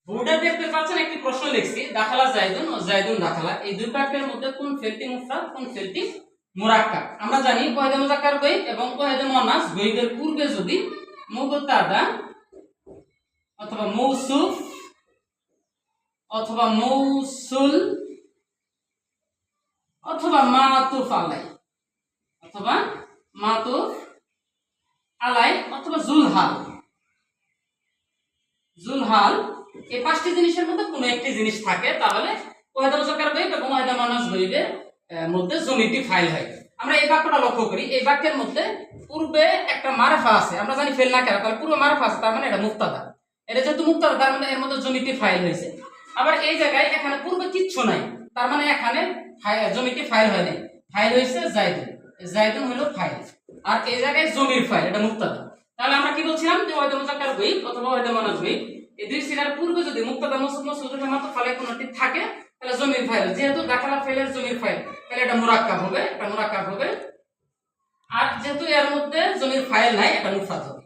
বোর্ডে দেখতে পাচ্ছেন একটি প্রশ্ন লিখছি দাখালা জায়দুন ও জায়দুন দাখালা, এই দুই বাক্যের মধ্যে কোন ফেলটি মুফরাদ কোন ফেলটি মুরাক্কাব। আমরা জানি ওয়াহিদে মুযাক্কার গায়ব এবং ওয়াহিদে মুআন্নাস গায়বের পূর্বে যদি মুবতাদা অথবা মৌসুফ অথবা মৌসুল অথবা মাতুফ আলাই অথবা মাতুফ আলাই অথবা জুলহাল এই পাঁচটি জিনিসের মধ্যে কোনো একটি জিনিস থাকে, তাহলে ওয়াহিদে মুযাক্কার গায়ব এবং ওয়াহিদে মুআন্নাস গায়বের মধ্যে জমিটি ফাইল হয়। আমরা এই বাক্যটা লক্ষ্য করি, এই বাক্যের মধ্যে পূর্বে একটা মারফা আছে, আমরা জানি ফেল না কেন, তাহলে পূর্বে মারফা আছে, তার মানে এটা মুবতাদা, এটা যেহেতু মুবতাদা তার মানে এর মধ্যে জমিটি ফাইল হয়েছে। আবার এই জায়গায় এখানে পূর্বে কিচ্ছু নাই, তার মানে এখানে জমিটি ফাইল হয় নাই, ফাইল হয়েছে জায়দুন, জায়দুন হলো ফাইল, আর এই জায়গায় জমির ফাইল, এটা মুবতাদা। তাহলে আমরা কি বলছিলাম যে ওয়াহিদে মুযাক্কার গায়ব অথবা ওয়াহিদে মুআন্নাস গায়ব এই দুই সিগার পূর্বে যদি মুবতাদা মৌসুফ মৌসুল মাতুফ আলাই কোনটি থাকে তাহলে জমির ফাইল, যেহেতু দাখালা ফাইলের জমির ফাইল তাহলে এটা মুরাক্কাব হবে, আর যেহেতু এর মধ্যে জমির ফাইল নাই এটা মুফরাদ হবে।